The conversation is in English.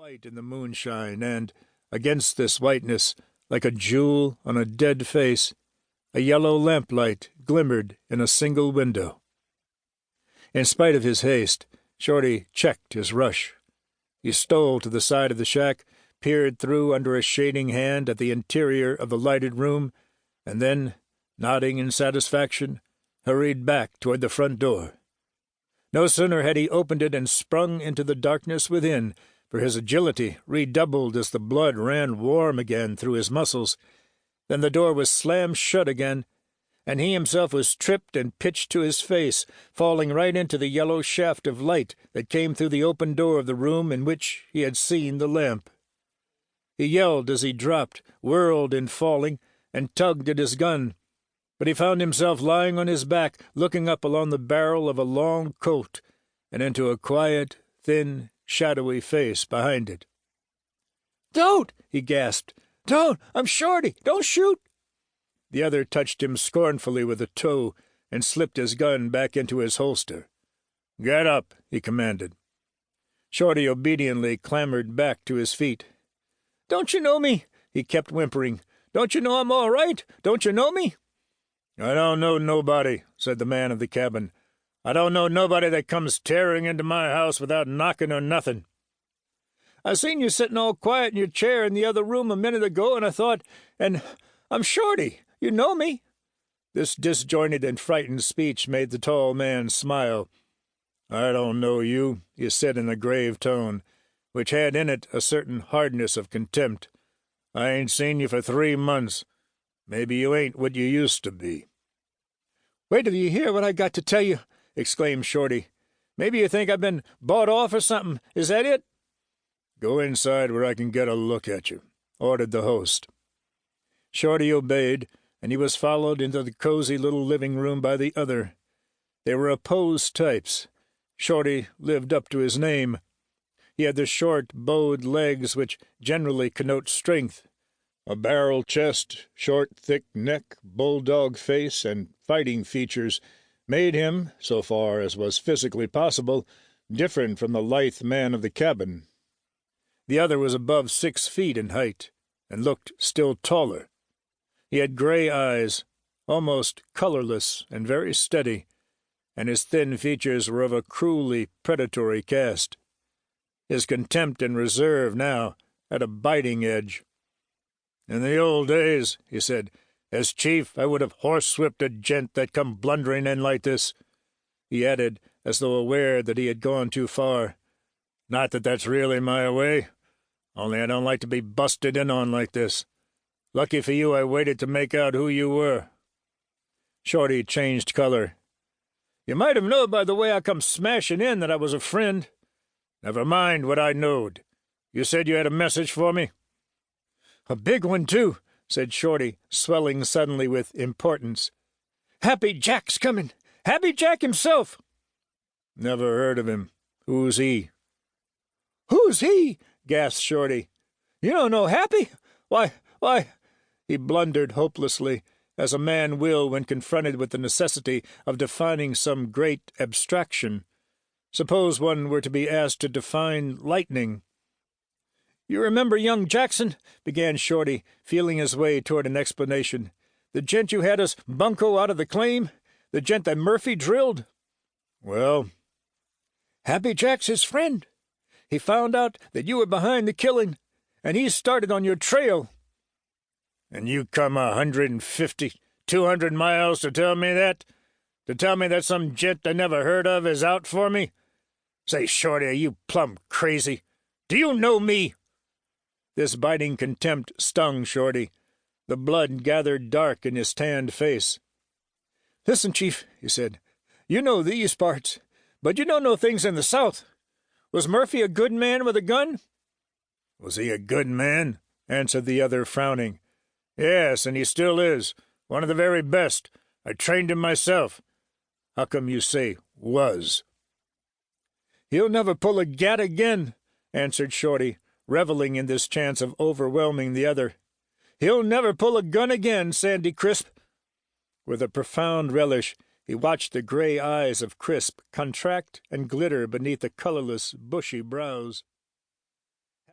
white in the moonshine, and, against this whiteness, like a jewel on a dead face, a yellow lamplight glimmered in a single window. In spite of his haste, Shorty checked his rush. He stole to the side of the shack, peered through under a shading hand at the interior of the lighted room, and then, nodding in satisfaction, hurried back toward the front door. No sooner had he opened it and sprung into the darkness within, for his agility redoubled as the blood ran warm again through his muscles, than the door was slammed shut again, and he himself was tripped and pitched to his face, falling right into the yellow shaft of light that came through the open door of the room in which he had seen the lamp. He yelled as he dropped, whirled in falling, and tugged at his gun, but he found himself lying on his back, looking up along the barrel of a long Colt, and into a quiet, thin, shadowy face behind it. "Don't!" he gasped. "Don't! I'm Shorty! Don't shoot!" The other touched him scornfully with a toe and slipped his gun back into his holster. "Get up," he commanded. Shorty obediently clambered back to his feet. "Don't you know me?" he kept whimpering. "Don't you know I'm all right? Don't you know me?" "I don't know nobody," said the man of the cabin. "I don't know nobody that comes tearing into my house without knocking or nothing." "I seen you sitting all quiet in your chair in the other room a minute ago, and I thought, and I'm Shorty. You know me?" This disjointed and frightened speech made the tall man smile. "I don't know you," he said in a grave tone, which had in it a certain hardness of contempt. "I ain't seen you for 3 months. Maybe you ain't what you used to be." "Wait till you hear what I got to tell you," exclaimed Shorty. "Maybe you think I've been bought off or something. Is that it?" "Go inside where I can get a look at you," ordered the host. Shorty obeyed, and he was followed into the cozy little living room by the other. They were opposed types. Shorty lived up to his name. He had the short, bowed legs which generally connote strength. A barrel chest, short, thick neck, bulldog face, and fighting features made him, so far as was physically possible, different from the lithe man of the cabin. The other was above 6 feet in height, and looked still taller. He had gray eyes, almost colorless and very steady, and his thin features were of a cruelly predatory cast. His contempt and reserve now had a biting edge. "In the old days," he said, "as chief I would have horsewhipped a gent that come blundering in like this." He added, as though aware that he had gone too far, "Not that that's really my way, only I don't like to be busted in on like this. Lucky for you I waited to make out who you were." Shorty changed color. "You might have knowed by the way I come smashing in that I was a friend." "Never mind what I knowed. You said you had a message for me?" "A big one, too," said Shorty, swelling suddenly with importance. "Happy Jack's coming. Happy Jack himself." "Never heard of him. Who's he?" "Who's he?" gasped Shorty. "You don't know Happy? Why, he blundered hopelessly, as a man will when confronted with the necessity of defining some great abstraction. Suppose one were to be asked to define lightning. "You remember young Jackson?" began Shorty, feeling his way toward an explanation. "The gent you had us bunco out of the claim? The gent that Murphy drilled?" "Well?" "Happy Jack's his friend. He found out that you were behind the killing, and he started on your trail." "And you come 150, 200 miles to tell me that? To tell me that some gent I never heard of is out for me? Say, Shorty, are you plumb crazy? Do you know me?" This biting contempt stung Shorty. The blood gathered dark in his tanned face. "Listen, Chief," he said, "you know these parts, but you don't know things in the South. Was Murphy a good man with a gun?" "Was he a good man?" answered the other, frowning. "Yes, and he still is. One of the very best. I trained him myself." "How come you say 'was'?" "He'll never pull a gat again," answered Shorty, reveling in this chance of overwhelming the other. "He'll never pull a gun again, Sandy Crisp." With a profound relish, he watched the gray eyes of Crisp contract and glitter beneath the colorless, bushy brows.